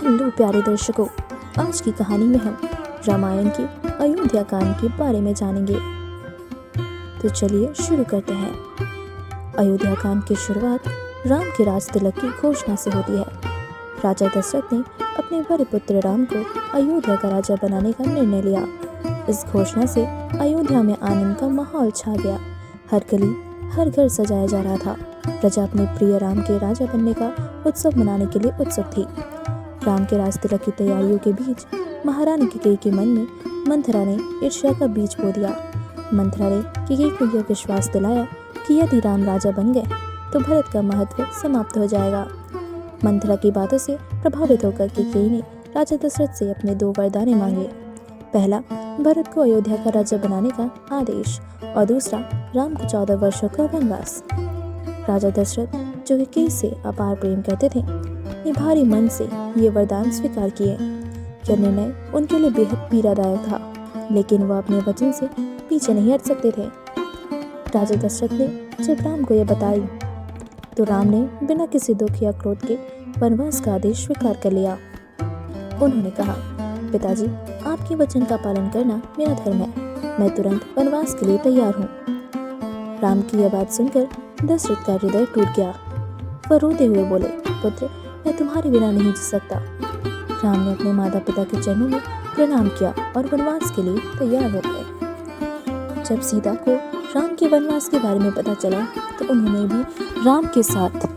Hello प्यारे दर्शकों, आज की कहानी में हम रामायण के अयोध्या कांड के बारे में जानेंगे। तो चलिए शुरू करते हैं। अयोध्या कांड की शुरुआत राम के राज तिलक की घोषणा से होती है। राजा दशरथ ने अपने बड़े पुत्र राम को अयोध्या का राजा बनाने का निर्णय लिया। इस घोषणा से अयोध्या में आनंद का माहौल छा गया। हर गली हर घर सजाया जा रहा था। प्रजा अपने प्रिय राम के राजा बनने का उत्सव मनाने के लिए उत्सुक थी। राम के राज तिलक की तैयारियों के बीच महारानी कैकेयी के मन में मंथरा ने ईर्ष्या का बीज बो दिया। मंथरा ने कैकेयी को यह विश्वास दिलाया कि यदि राम राजा बन गए तो भरत का महत्व समाप्त हो जाएगा। मंथरा की बातों से प्रभावित होकर कैकेयी ने राजा दशरथ से अपने 2 वरदान मांगे। पहला, भरत को अयोध्या का राजा बनाने का आदेश और दूसरा, राम को 14 वर्षों का वनवास। राजा दशरथ जो कैकेयी से अपार प्रेम करते थे, ने भारी मन से ये वरदान स्वीकार किए। यह निर्णय उनके लिए बेहद पीड़ादायक था, लेकिन वह अपने वचन से पीछे नहीं हट सकते थे। राजा दशरथ ने जब राम को यह बताई तो राम ने बिना किसी दुख या क्रोध के वनवास का आदेश स्वीकार कर लिया। उन्होंने कहा, पिताजी, आपके वचन का पालन करना मेरा धर्म है। मैं तुरंत वनवास के लिए तैयार हूँ। राम की यह बात सुनकर दशरथ का हृदय टूट गया। वह रोते हुए बोले, पुत्र, मैं तुम्हारे बिना नहीं जी सकता। राम ने अपने माता पिता के चरणों में प्रणाम किया और वनवास के लिए तैयार हो गए। जब सीता को राम के वनवास के बारे में पता चला तो उन्होंने भी राम के साथ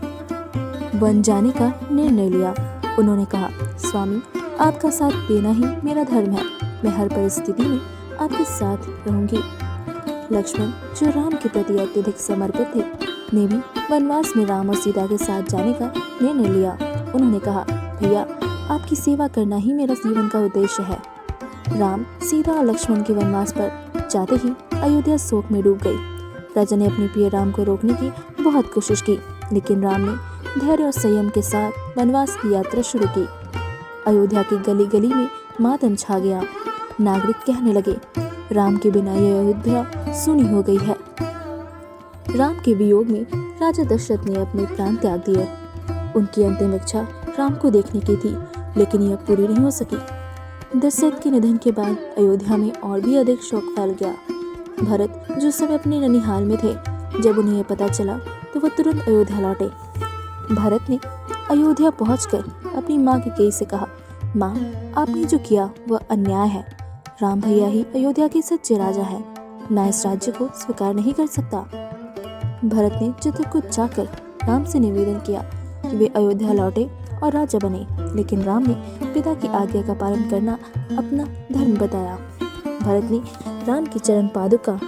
वन जाने का निर्णय लिया। उन्होंने कहा, स्वामी, आपका साथ देना ही मेरा धर्म है। मैं हर परिस्थिति में आपके साथ रहूंगी। लक्ष्मण, जो राम के प्रति अत्यधिक समर्पित थे, ने भी वनवास में राम और सीता के साथ जाने का निर्णय लिया। उन्होंने कहा, भैया, आपकी सेवा करना ही मेरा जीवन का उद्देश्य है। राम, सीता और लक्ष्मण के वनवास पर जाते ही अयोध्या शोक में डूब गई। राजा ने अपने प्रिय राम को रोकने की बहुत कोशिश की, लेकिन राम ने धैर्य और संयम के साथ वनवास की यात्रा शुरू की। अयोध्या की गली गली में मातम छा गया। नागरिक कहने लगे, राम के बिना यह अयोध्या सूनी हो गई है। राम के वियोग में राजा दशरथ ने अपने प्राण त्याग दिए। उनकी अंतिम इच्छा राम को देखने की थी, लेकिन यह पूरी नहीं हो सकी। दशरथ के निधन के बाद अयोध्या में और भी अधिक शोक फैल गया। भरत, जो समय अपने ननिहाल में थे, जब उन्हें यह पता चला तो वह तुरंत अयोध्या लौटे। भरत ने अयोध्या पहुंचकर अपनी माँ कैकेयी से कहा, माँ, आपने जो किया वह अन्याय है। राम भैया ही अयोध्या के सच्चे राजा हैं। मैं इस राज्य को स्वीकार नहीं कर सकता। भरत ने चित्रकूट जाकर राम से निवेदन किया कि वे अयोध्या लौटे और राजा बने, लेकिन राम ने पिता की आज्ञा का पालन करना अपना धर्म बताया। भरत ने राम की चरण पादुका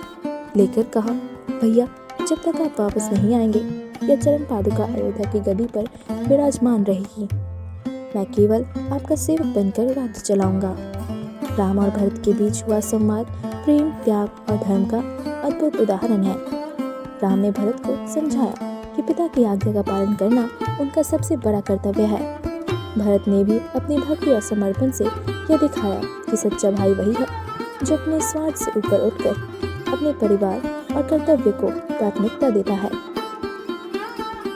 लेकर कहा, भैया, जब तक आप वापस नहीं आएंगे, यह चरण पादुका अयोध्या की गद्दी पर विराजमान रहेगी। मैं केवल आपका सेवक बनकर राज्य चलाऊंगा। राम और भरत के बीच हुआ संवाद प्रेम, त्याग और धर्म का अद्भुत उदाहरण है। राम ने भरत को समझाया कि पिता की आज्ञा का पालन करना उनका सबसे बड़ा कर्तव्य है। भरत ने भी अपनी भक्ति और समर्पण से यह दिखाया कि सच्चा भाई वही है जो अपने स्वार्थ से ऊपर उठकर अपने परिवार और कर्तव्य को प्राथमिकता देता है।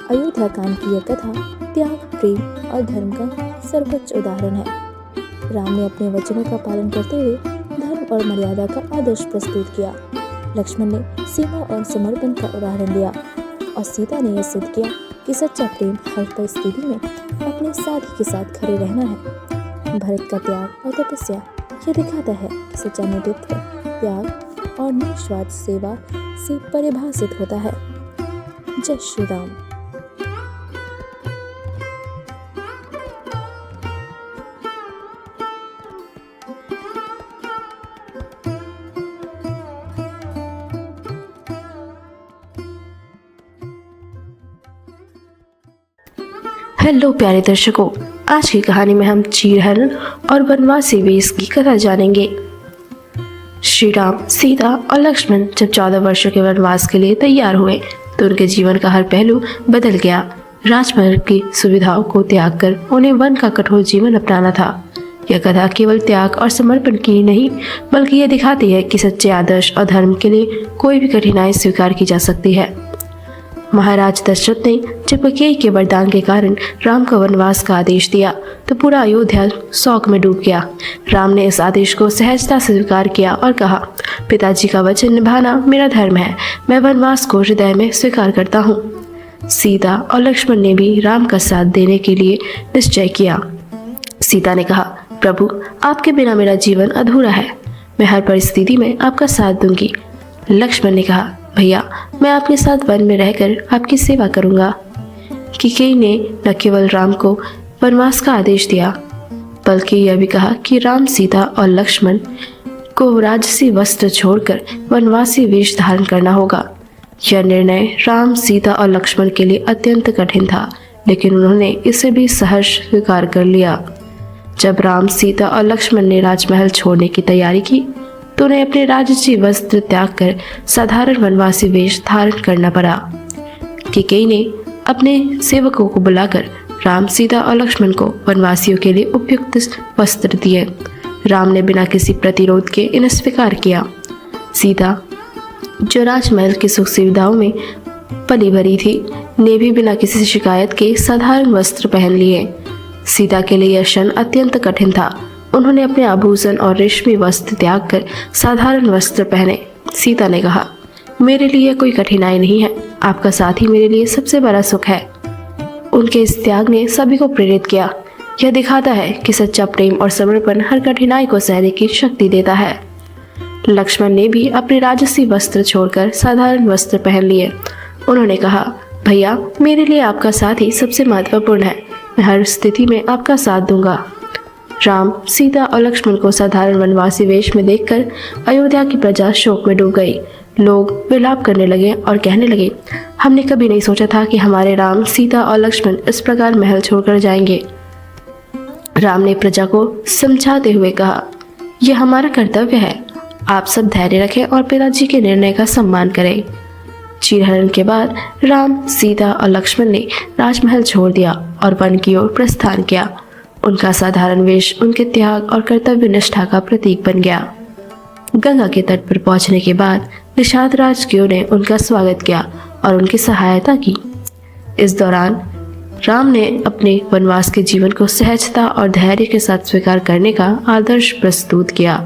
अयोध्या कांड की यह कथा त्याग, प्रेम और धर्म का सर्वोच्च उदाहरण है। राम ने अपने वचनों का पालन करते हुए धर्म और मर्यादा का आदर्श प्रस्तुत किया। लक्ष्मण ने सेवा और समर्पण का उदाहरण दिया और सीता ने यह सिद्ध किया कि सच्चा प्रेम हर परिस्थिति में अपने साथी के साथ खड़े रहना है। भरत का त्याग और तपस्या यह दिखाता है कि सच्चा नेतृत्व त्याग और निस्वार्थ सेवा से परिभाषित होता है। जय श्री राम। हेलो प्यारे दर्शकों, आज की कहानी में हम चीरहरण और वनवासी वेश की कथा जानेंगे। श्री राम, सीता और लक्ष्मण जब 14 वर्षों के वनवास के लिए तैयार हुए तो उनके जीवन का हर पहलू बदल गया। राजमार्ग की सुविधाओं को त्याग कर उन्हें वन का कठोर जीवन अपनाना था। यह कथा केवल त्याग और समर्पण की ही नहीं, बल्कि यह दिखाती है कि सच्चे आदर्श और धर्म के लिए कोई भी कठिनाई स्वीकार की जा सकती है। महाराज दशरथ ने जब कैकेयी के वरदान के कारण राम को वनवास का आदेश दिया तो पूरा अयोध्या शोक में डूब गया। राम ने इस आदेश को सहजता से स्वीकार किया और कहा, पिताजी का वचन निभाना मेरा धर्म है, मैं वनवास को हृदय में स्वीकार करता हूँ। सीता और लक्ष्मण ने भी राम का साथ देने के लिए निश्चय किया। सीता ने कहा, प्रभु आपके बिना मेरा जीवन अधूरा है, मैं हर परिस्थिति में आपका साथ दूंगी। लक्ष्मण ने कहा, भैया मैं आपके साथ वन में रहकर आपकी सेवा करूंगा। कैकेयी ने न केवल राम को वनवास का आदेश दिया बल्कि यह भी कहा कि राम, सीता और लक्ष्मण को राजसी वस्त्र छोड़कर वनवासी वेश धारण करना होगा। यह निर्णय राम, सीता और लक्ष्मण के लिए अत्यंत कठिन था, लेकिन उन्होंने इसे भी सहर्ष स्वीकार कर लिया। जब राम, सीता और लक्ष्मण ने राजमहल छोड़ने की तैयारी की तो उन्हें अपने राजसी वस्त्र त्याग कर साधारण वनवासी वेश धारण करना पड़ा। कैकेयी ने अपने सेवकों को बुलाकर राम, सीता और लक्ष्मण को वनवासियों के लिए उपयुक्त वस्त्र दिए। राम ने बिना किसी प्रतिरोध के इन्हें स्वीकार किया। सीता, जो राजमहल की सुख सुविधाओं में पली भरी थी, ने भी बिना किसी शिकायत के साधारण वस्त्र पहन लिए। सीता के लिए यह क्षण अत्यंत कठिन था। उन्होंने अपने आभूषण और रेशमी वस्त्र त्याग कर साधारण वस्त्र पहने। सीता ने कहा, मेरे लिए कोई कठिनाई नहीं है, आपका साथ ही मेरे लिए सबसे बड़ा सुख है। उनके इस त्याग ने सभी को प्रेरित किया। यह दिखाता है कि सच्चा प्रेम और समर्पण हर कठिनाई को सहने की शक्ति देता है। लक्ष्मण ने भी अपने राजसी वस्त्र छोड़कर साधारण वस्त्र पहन लिए। उन्होंने कहा, भैया मेरे लिए आपका साथ ही सबसे महत्वपूर्ण है, मैं हर स्थिति में आपका साथ दूंगा। राम, सीता और लक्ष्मण को साधारण वनवासी वेश में देखकर अयोध्या की प्रजा शोक में डूब गई। लोग विलाप करने लगे और कहने लगे, हमने कभी नहीं सोचा था कि हमारे राम, सीता और लक्ष्मण इस प्रकार महल छोड़कर जाएंगे। राम ने प्रजा को समझाते हुए कहा, यह हमारा कर्तव्य है, आप सब धैर्य रखें और पिताजी के निर्णय का सम्मान करें। चीरहरण के बाद राम, सीता और लक्ष्मण ने राजमहल छोड़ दिया और वन की ओर प्रस्थान किया। उनका साधारण वेश उनके त्याग और कर्तव्य निष्ठा का प्रतीक बन गया। गंगा के तट पर पहुंचने के बाद निषाद राजकियों ने उनका स्वागत किया और उनकी सहायता की। इस दौरान राम ने अपने वनवास के जीवन को सहजता और धैर्य के साथ स्वीकार करने का आदर्श प्रस्तुत किया।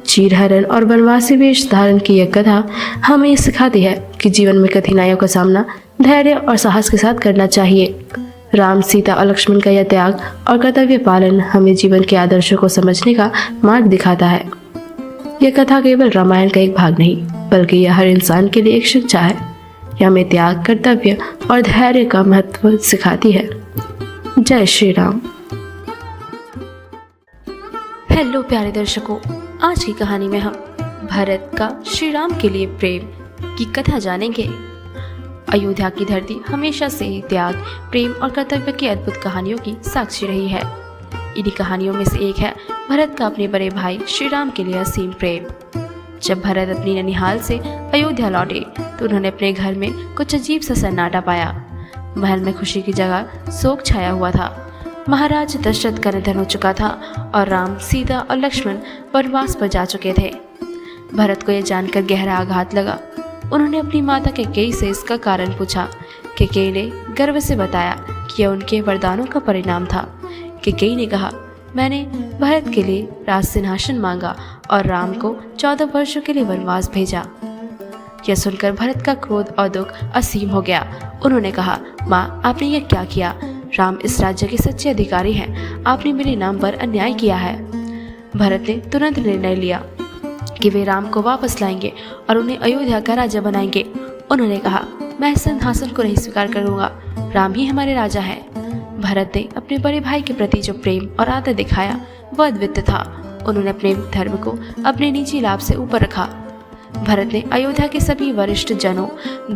चीरहरण और वनवासी वेश धारण की यह कथा हमें सिखाती है कि जीवन में कठिनाइयों का सामना धैर्य और साहस के साथ करना चाहिए। राम, सीता और लक्ष्मण का यह त्याग और कर्तव्य पालन हमें जीवन के आदर्शों को समझने का मार्ग दिखाता है। यह कथा केवल रामायण का एक भाग नहीं, बल्कि यह हर इंसान के लिए एक शिक्षा है। यह हमें त्याग, कर्तव्य और धैर्य का महत्व सिखाती है। जय श्री राम। हेलो प्यारे दर्शकों, आज की कहानी में हम भरत का श्री राम के लिए प्रेम की कथा जानेंगे। अयोध्या की धरती हमेशा से ही त्याग, प्रेम और कर्तव्य की अद्भुत कहानियों की साक्षी रही है। इन्हीं कहानियों में से एक है भरत का अपने बड़े भाई श्री राम के लिए असीम प्रेम। जब भरत अपनी ननिहाल से अयोध्या लौटे तो उन्होंने अपने घर में कुछ अजीब सा सन्नाटा पाया। महल में खुशी की जगह शोक छाया हुआ था। महाराज दशरथ का निधन हो चुका था और राम, सीता और लक्ष्मण वनवास पर जा चुके थे। भरत को यह जानकर गहरा आघात लगा। उन्होंने अपनी माता कैकेयी से इसका कारण पूछा। कैकेयी ने गर्व से बताया कि यह उनके वरदानों का परिणाम था। कैकेयी ने कहा, मैंने भरत के लिए राज सिंहासन मांगा और राम को 14 वर्षों के लिए वनवास भेजा। यह सुनकर भरत का क्रोध और दुख असीम हो गया। उन्होंने कहा, माँ आपने यह क्या किया? राम इस राज्य के सच्चे अधिकारी हैं, आपने मेरे नाम पर अन्याय किया है। भरत ने तुरंत निर्णय लिया कि वे राम को वापस लाएंगे और उन्हें अयोध्या का राजा बनाएंगे। उन्होंने कहा, मैं इस सिंहासन को नहीं स्वीकार करूंगा, राम ही हमारे राजा हैं। भरत ने अपने बड़े भाई के प्रति जो प्रेम और आदर दिखाया वह अद्वितीय था। उन्होंने अपने धर्म को अपने निजी लाभ से ऊपर रखा। भरत ने अयोध्या के सभी वरिष्ठ जनों,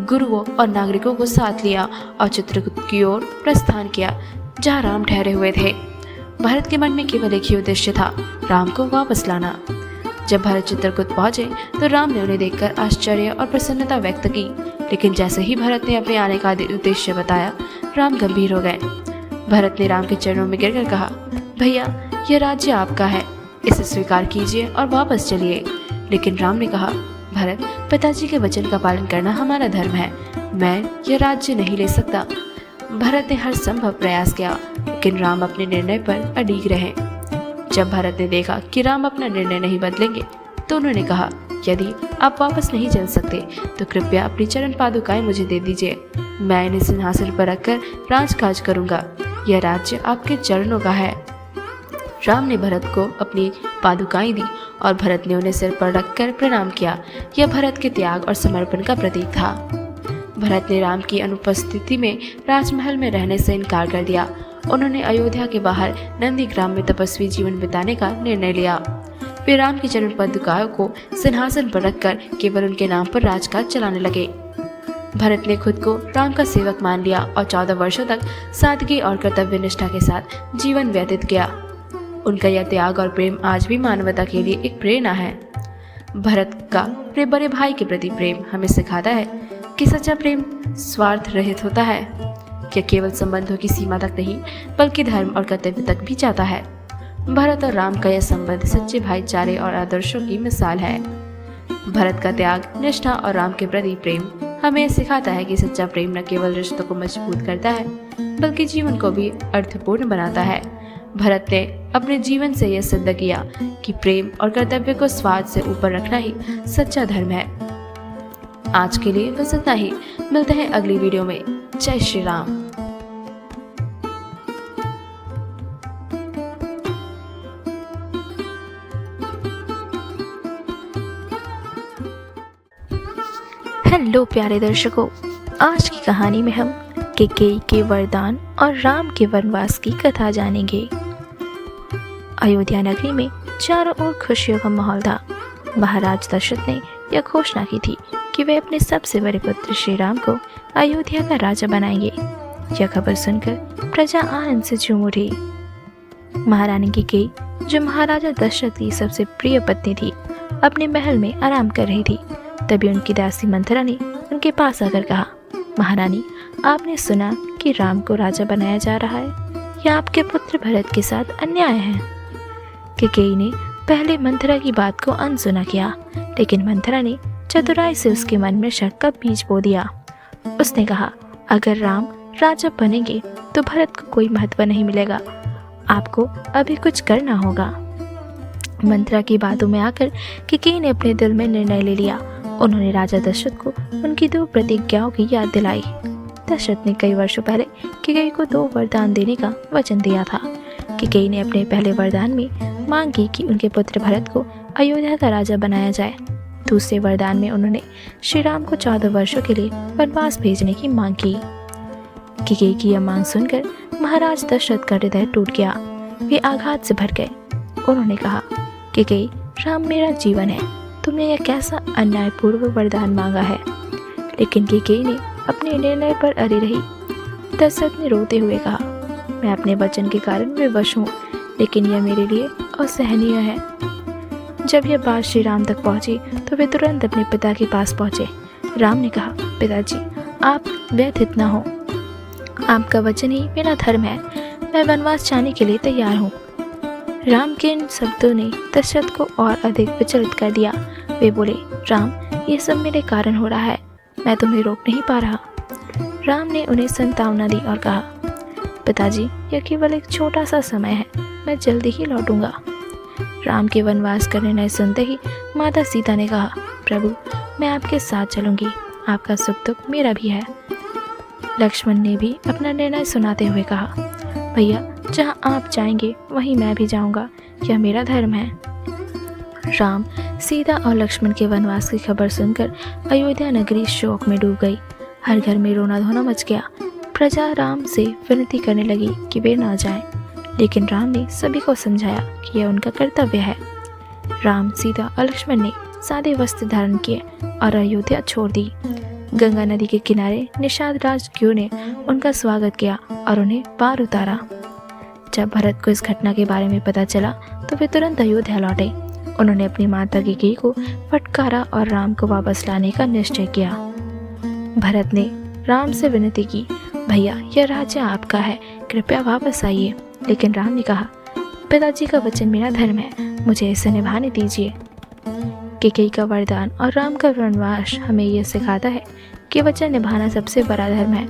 गुरुओं और नागरिकों को साथ लिया और चित्रकूट की ओर प्रस्थान किया, जहाँ राम ठहरे हुए थे। भरत के मन में केवल एक ही उद्देश्य था, राम को वापस लाना। जब भरत चित्रकूट पहुंचे तो राम ने उन्हें देखकर आश्चर्य और प्रसन्नता व्यक्त की, लेकिन जैसे ही भरत ने अपने आने का उद्देश्य बताया, राम गंभीर हो गए। भरत ने राम के चरणों में गिरकर कहा, भैया यह राज्य आपका है, इसे स्वीकार कीजिए और वापस चलिए। लेकिन राम ने कहा, भरत, पिताजी के वचन का पालन करना हमारा धर्म है। मैं यह राज्य नहीं ले सकता। भरत ने हर संभव प्रयास किया, लेकिन राम अपने निर्णय पर अड़िग रहे। जब भरत ने देखा कि राम अपना निर्णय नहीं बदलेंगे, तो उन्होंने कहा, यदि आप वापस नहीं चल सकते तो कृपया अपनी चरण पादुकाएं मुझे दे दीजिए। मैं इन्हें सिंहासन पर रखकर राजकाज करूंगा। यह राज्य आपके चरणों का है। राम ने भरत को अपनी पादुकाएं दी और भरत ने उन्हें सिर पर रखकर प्रणाम किया। यह भरत के त्याग और समर्पण का प्रतीक था। भरत ने राम की अनुपस्थिति में राजमहल में रहने से इनकार कर दिया। उन्होंने अयोध्या के बाहर नंदीग्राम में तपस्वी जीवन बिताने का निर्णय लिया। वे राम की चरण पादुकाओं को सिंहासन पर रखकर केवल उनके नाम पर राजकाज चलाने लगे। भरत ने खुद को राम का सेवक मान लिया और 14 वर्षों तक सादगी और कर्तव्य निष्ठा के साथ जीवन व्यतीत किया। उनका यह त्याग और प्रेम आज भी मानवता के लिए एक प्रेरणा है। भरत का अपने बड़े भाई के प्रति प्रेम हमें सिखाता है कि सच्चा प्रेम स्वार्थ रहित होता है। यह केवल संबंधों की सीमा तक नहीं, बल्कि धर्म और कर्तव्य तक भी जाता है। भरत और राम का यह संबंध सच्चे भाईचारे और आदर्शों की मिसाल है। भरत का त्याग, निष्ठा और राम के प्रति प्रेम हमें सिखाता है कि सच्चा प्रेम न केवल रिश्तों को मजबूत करता है, बल्कि जीवन को भी अर्थपूर्ण बनाता है। भरत ने अपने जीवन से यह सिद्ध किया कि प्रेम और कर्तव्य को स्वार्थ से ऊपर रखना ही सच्चा धर्म है। आज के लिए बस इतना ही। मिलते हैं अगली वीडियो में। जय श्री राम। हेलो प्यारे दर्शकों, आज की कहानी में हम कैकेयी के वरदान और राम के वनवास की कथा जानेंगे। अयोध्या नगरी में चारों ओर खुशियों का माहौल था। महाराज दशरथ ने यह घोषणा की थी कि वे अपने सबसे बड़े पुत्र श्री राम को अयोध्या का राजा बनाएंगे। यह खबर सुनकर प्रजा आनंद से झूम उठी। महारानी कैकेयी, जो महाराजा दशरथ की सबसे प्रिय पत्नी थी, अपने महल में आराम कर रही थी। तभी उनकी दासी मंथरा ने उनके पास आकर कहा, महारानी, आपने सुना कि राम को राजा बनाया जा रहा है। यह आपके पुत्र भरत के साथ अन्याय है। कैकेयी ने पहले मंथरा की बात को अनसुना किया, लेकिन मंथरा ने चतुराई से उसके मन में शक का बीज बो दिया। उसने कहा, अगर राम राजा बनेंगे तो भरत को कोई महत्व नहीं मिलेगा। आपको अभी कुछ करना होगा। मंथरा की बातों में आकर कैकेयी ने अपने दिल में निर्णय ले लिया। उन्होंने राजा दशरथ को उनकी 2 प्रतिज्ञाओं की याद दिलाई। दशरथ ने कई वर्षों पहले कैकेयी को 2 वरदान देने का वचन दिया था। कैकेयी ने अपने पहले वरदान में मांग की कि उनके पुत्र भरत को अयोध्या का राजा बनाया जाए। दूसरे वरदान में उन्होंने श्री राम को 14 वर्षों के लिए वनवास भेजने की मांग की। कैकेयी की यह मांग सुनकर महाराज दशरथ का हृदय टूट गया। वे आघात से भर गए। उन्होंने कहा, कैकेयी, राम मेरा जीवन है। तुमने यह कैसा अन्यायपूर्व वरदान मांगा है। लेकिन कैकेयी ने अपने निर्णय पर अड़ी रही। दशरथ ने रोते हुए कहा, मैं अपने वचन के कारण विवश हूँ, लेकिन यह मेरे लिए असहनीय है। जब यह बात श्री राम तक पहुंची तो वे तुरंत अपने पिता के पास पहुंचे। राम ने कहा, पिताजी, आप व्यथित न हो। आपका वचन ही मेरा धर्म है। मैं वनवास जाने के लिए तैयार हूँ। राम के इन शब्दों ने दशरथ को और अधिक विचलित कर दिया। वे बोले, राम, ये सब मेरे कारण हो रहा है। मैं तुम्हें रोक नहीं पा रहा। राम ने उन्हें सांत्वना दी और कहा, पिताजी, यह केवल एक छोटा सा समय है। मैं जल्दी ही लौटूंगा। राम के वनवास का निर्णय सुनते ही माता सीता ने कहा, प्रभु, मैं आपके साथ चलूंगी। आपका सुख दुख मेरा भी है। लक्ष्मण ने भी अपना निर्णय सुनाते हुए कहा, भैया, जहाँ आप जाएंगे वहीं मैं भी जाऊंगा। यह मेरा धर्म है। राम, सीता और लक्ष्मण के वनवास की खबर सुनकर अयोध्या नगरी शोक में डूब गई। हर घर में रोना धोना मच गया। प्रजा राम से विनती करने लगी कि वे न जाएं, लेकिन राम ने सभी को समझाया कि यह उनका कर्तव्य है। राम, सीता और लक्ष्मण ने सादे वस्त्र धारण किए और अयोध्या छोड़ दी। गंगा नदी के किनारे निषाद राजकुमारों ने उनका स्वागत किया और उन्हें पार उतारा। जब भरत को इस घटना के बारे में पता चला तो वे तुरंत अयोध्या लौटे। उन्होंने अपनी माता कैकेयी को फटकारा और राम को वापस लाने का निश्चय किया। भरत ने राम से विनती की, भैया, यह राज्य आपका है, कृपया वापस आइए। लेकिन राम ने कहा, पिताजी का वचन मेरा धर्म है, मुझे इसे निभाने दीजिए। कैकेयी का वरदान और राम का वनवास हमें यह सिखाता है कि वचन निभाना सबसे बड़ा धर्म है।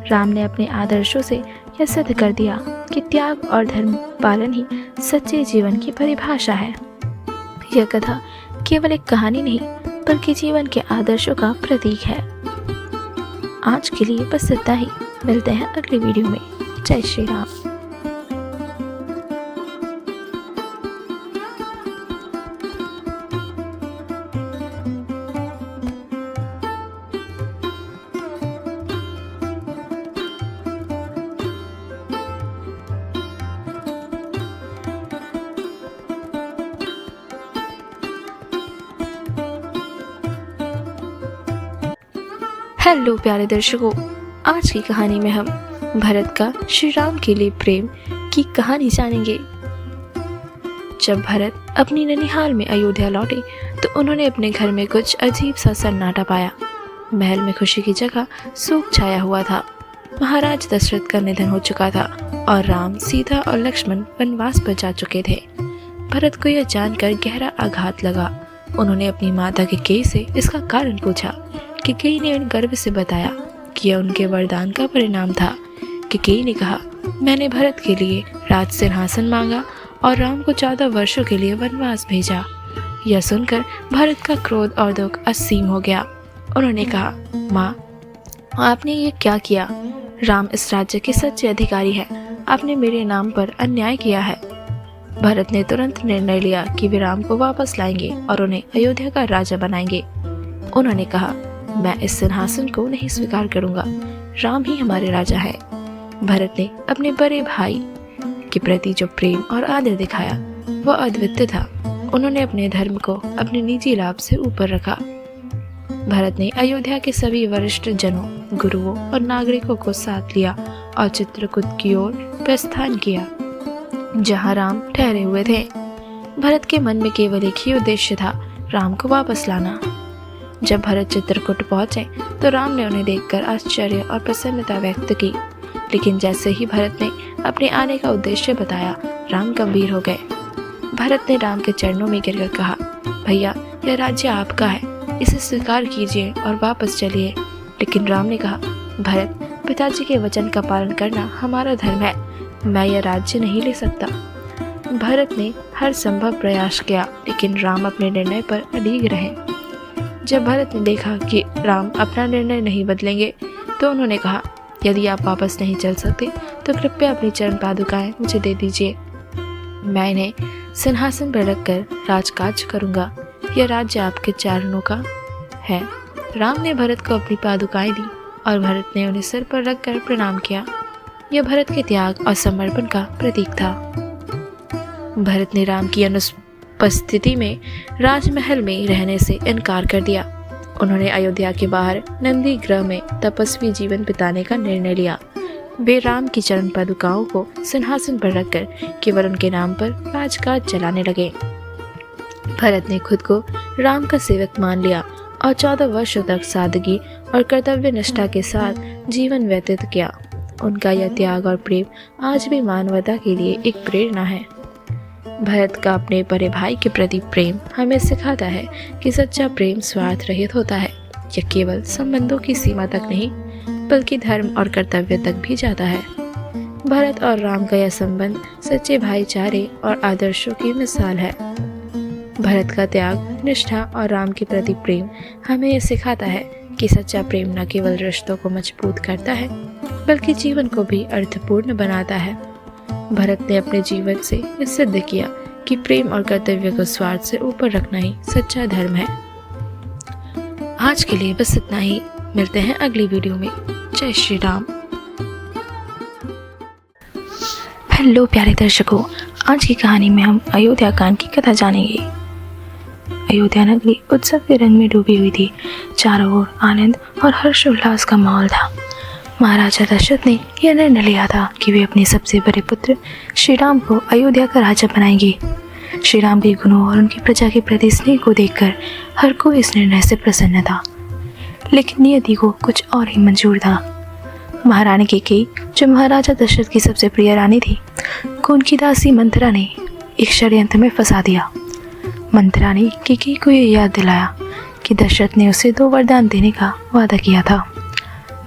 राम ने अपने आदर्शों से यह सिद्ध कर दिया कि त्याग और धर्म पालन ही सच्चे जीवन की परिभाषा है। यह कथा केवल एक कहानी नहीं बल्कि जीवन के आदर्शों का प्रतीक है। आज के लिए बस इतना ही। मिलते हैं अगली वीडियो में। जय श्री राम। हेलो प्यारे दर्शकों, आज की कहानी में हम भरत का श्री राम के लिए प्रेम की कहानी जानेंगे। जब भरत अपनी ननिहाल में अयोध्या लौटे तो उन्होंने अपने घर में कुछ अजीब सा सन्नाटा पाया। महल में खुशी की जगह शोक छाया हुआ था। महाराज दशरथ का निधन हो चुका था और राम, सीता और लक्ष्मण वनवास पर जा चुके थे। भरत को यह जानकर गहरा आघात लगा। उन्होंने अपनी माता कैकेयी से इसका कारण पूछा। कैकेयी ने गर्व से बताया कि यह उनके वरदान का परिणाम था। कैकेयी ने कहा, मैंने भरत के लिए राज सिंहासन मांगा और राम को 14 वर्षों के लिए वनवास भेजा। यह सुनकर भरत का क्रोध और दुख असीम हो गया। उन्होंने कहा, माँ, आपने ये क्या किया? राम इस राज्य के सच्चे अधिकारी है। आपने मेरे नाम पर अन्याय किया है। भरत ने तुरंत निर्णय लिया कि वे राम को वापस लाएंगे और उन्हें अयोध्या का राजा बनाएंगे। उन्होंने कहा, मैं इस सिंहासन को नहीं स्वीकार करूंगा। राम ही हमारे राजा है। भरत ने अपने बड़े भाई के प्रति जो प्रेम और आदर दिखाया वह अद्वितीय था। उन्होंने अपने धर्म को अपने निजी लाभ से ऊपर रखा। भरत ने अयोध्या के सभी वरिष्ठ जनों, गुरुओं और नागरिकों को साथ लिया और चित्रकूट की ओर प्रस्थान किया, जहां राम ठहरे हुए थे। भरत के मन में केवल एक ही उद्देश्य था, राम को वापस लाना। जब भरत चित्रकूट पहुंचे तो राम ने उन्हें देखकर आश्चर्य और प्रसन्नता व्यक्त की। लेकिन जैसे ही भरत ने अपने आने का उद्देश्य बताया, राम गंभीर हो गए। भरत ने राम के चरणों में गिरकर कहा, भैया, यह राज्य आपका है, इसे स्वीकार कीजिए और वापस चलिए। लेकिन राम ने कहा, भरत, पिताजी के वचन का पालन करना हमारा धर्म है। मैं यह राज्य नहीं ले सकता। भरत ने हर संभव प्रयास किया, लेकिन राम अपने निर्णय पर अडिग रहे। जब भरत ने देखा कि राम अपना निर्णय नहीं बदलेंगे तो उन्होंने कहा, यदि आप वापस नहीं चल सकते तो कृपया अपनी चरण पादुकाएं मुझे दे दीजिए। मैं इन्हें सिंहासन पर रखकर राजकाज करूंगा। यह राज्य आपके चरणों का है। राम ने भरत को अपनी पादुकाएं दी और भरत ने उन्हें सिर पर रखकर प्रणाम किया। यह भरत के त्याग और समर्पण का प्रतीक था। भरत ने राम की उपस्थिति में राजमहल में रहने से इनकार कर दिया। उन्होंने अयोध्या के बाहर नंदी गृह में तपस्वी जीवन बिताने का निर्णय लिया। वे राम की चरण पादुकाओं को सिंहासन पर रखकर केवल उनके नाम पर राजकाज चलाने लगे। भरत ने खुद को राम का सेवक मान लिया और 14 वर्षों तक सादगी और कर्तव्य निष्ठा के साथ जीवन व्यतीत किया। उनका यह त्याग और प्रेम आज भी मानवता के लिए एक प्रेरणा है। भरत का अपने बड़े भाई के प्रति प्रेम हमें सिखाता है कि सच्चा प्रेम स्वार्थ रहित होता है। यह केवल संबंधों की सीमा तक नहीं बल्कि धर्म और कर्तव्य तक भी जाता है। भरत और राम का यह संबंध सच्चे भाईचारे और आदर्शों की मिसाल है। भरत का त्याग, निष्ठा और राम के प्रति प्रेम हमें यह सिखाता है कि सच्चा प्रेम न केवल रिश्तों को मजबूत करता है बल्कि जीवन को भी अर्थपूर्ण बनाता है। भरत ने अपने जीवन से यह सिद्ध किया कि प्रेम और कर्तव्य को स्वार्थ से ऊपर रखना ही सच्चा धर्म है। आज के लिए बस इतना ही। मिलते हैं अगली वीडियो में। जय श्री राम। हेलो प्यारे दर्शकों, आज की कहानी में हम अयोध्या कांड की कथा जानेंगे। अयोध्या नगरी उत्सव के रंग में डूबी हुई थी। चारों ओर आनंद और हर्षोल्लास का माहौल था। महाराजा दशरथ ने यह निर्णय लिया था कि वे अपने सबसे बड़े पुत्र श्री राम को अयोध्या का राजा बनाएंगे। श्री राम के गुणों और उनकी प्रजा के प्रति स्नेह को देखकर हर कोई इस निर्णय से प्रसन्न था, लेकिन नियति को कुछ और ही मंजूर था। महारानी कैकेयी, जो महाराजा दशरथ की सबसे प्रिय रानी थी, को उनकी दासी मंथरा ने एक षड्यंत्र में फंसा दिया। मंत्रा ने कैकेयी को ये याद दिलाया कि दशरथ ने उसे 2 वरदान देने का वादा किया था।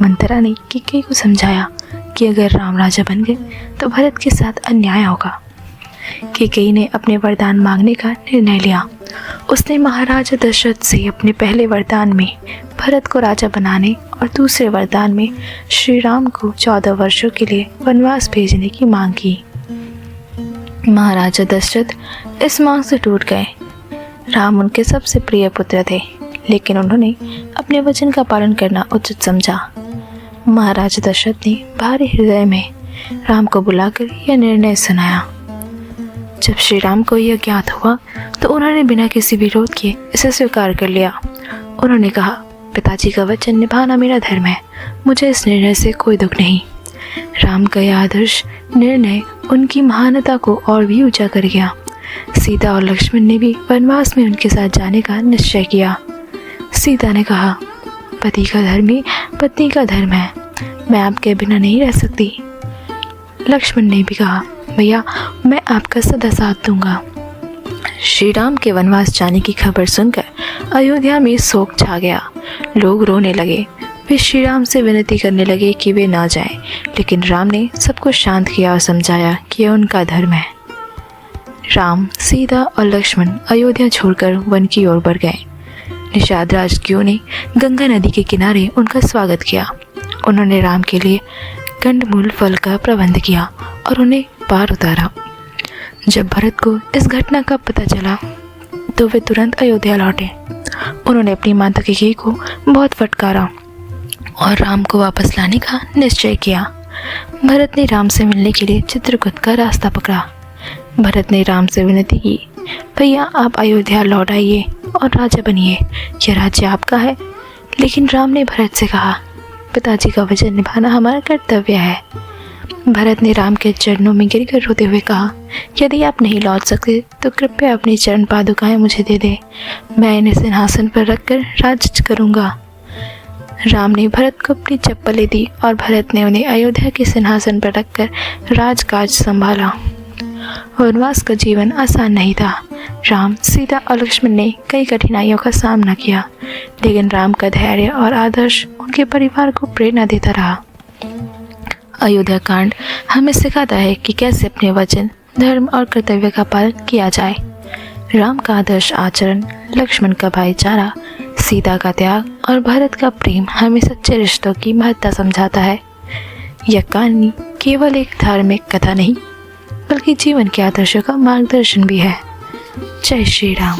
मंत्रा ने कैकेयी को समझाया कि अगर राम राजा बन गए तो भरत के साथ अन्याय होगा। कैकेयी ने अपने वरदान मांगने का निर्णय लिया। उसने महाराजा दशरथ से अपने पहले वरदान में भरत को राजा बनाने और दूसरे वरदान में श्री राम को 14 वर्षों के लिए वनवास भेजने की मांग की। महाराजा दशरथ इस मांग से टूट गए। राम उनके सबसे प्रिय पुत्र थे, लेकिन उन्होंने अपने वचन का पालन करना उचित समझा। महाराजा दशरथ ने भारी हृदय में राम को बुलाकर यह निर्णय सुनाया। जब श्री राम को यह ज्ञात हुआ तो उन्होंने बिना किसी विरोध किए इसे स्वीकार कर लिया। उन्होंने कहा, पिताजी का वचन निभाना मेरा धर्म है, मुझे इस निर्णय से कोई दुख नहीं। राम का यह आदर्श निर्णय उनकी महानता को और भी ऊंचा कर गया। सीता और लक्ष्मण ने भी वनवास में उनके साथ जाने का निश्चय किया। सीता ने कहा, पति का धर्म ही पत्नी का धर्म है, मैं आपके बिना नहीं रह सकती। लक्ष्मण ने भी कहा, भैया मैं आपका सदा साथ दूंगा। श्री राम के वनवास जाने की खबर सुनकर अयोध्या में शोक छा गया। लोग रोने लगे। वे श्री राम से विनती करने लगे कि वे ना जाएं, लेकिन राम ने सबको शांत किया और समझाया कि यह उनका धर्म है। राम, सीता और लक्ष्मण अयोध्या छोड़कर वन की ओर बढ़ गए। निषाद राजकियों ने गंगा नदी के किनारे उनका स्वागत किया। उन्होंने राम के लिए कंदमूल फल का प्रबंध किया और उन्हें पार उतारा। जब भरत को इस घटना का पता चला तो वे तुरंत अयोध्या लौटे। उन्होंने अपनी माता कैकेयी को बहुत फटकारा और राम को वापस लाने का निश्चय किया। भरत ने राम से मिलने के लिए चित्रकूट का रास्ता पकड़ा। भरत ने राम से विनती की, भैया आप अयोध्या लौट आइए और राजा बनिए, यह राज्य आपका है। लेकिन राम ने भरत से कहा, पिताजी का वचन निभाना हमारा कर्तव्य है। भरत ने राम के चरणों में गिरकर रोते हुए कहा, यदि आप नहीं लौट सकते तो कृपया अपनी चरण पादुकाएं मुझे दे दे, मैं इन्हें सिंहासन पर रखकर राज्य करूँगा। राम ने भरत को अपनी चप्पलें दी और भरत ने उन्हें अयोध्या के सिंहासन पर रखकर राजकाज संभाला। वनवास का जीवन आसान नहीं था। राम, सीता और लक्ष्मण ने कई कठिनाइयों का सामना किया, लेकिन राम का धैर्य और आदर्श उनके परिवार को प्रेरणा देता रहा। अयोध्या कांड हमें सिखाता है कि कैसे अपने वचन, धर्म और कर्तव्य का पालन किया जाए। राम का आदर्श आचरण, लक्ष्मण का भाईचारा, सीता का त्याग और भरत का प्रेम हमें सच्चे रिश्तों की महत्ता समझाता है। यह कहानी केवल एक धार्मिक कथा नहीं, बल्कि जीवन के आदर्शों का मार्गदर्शन भी है। जय श्री राम।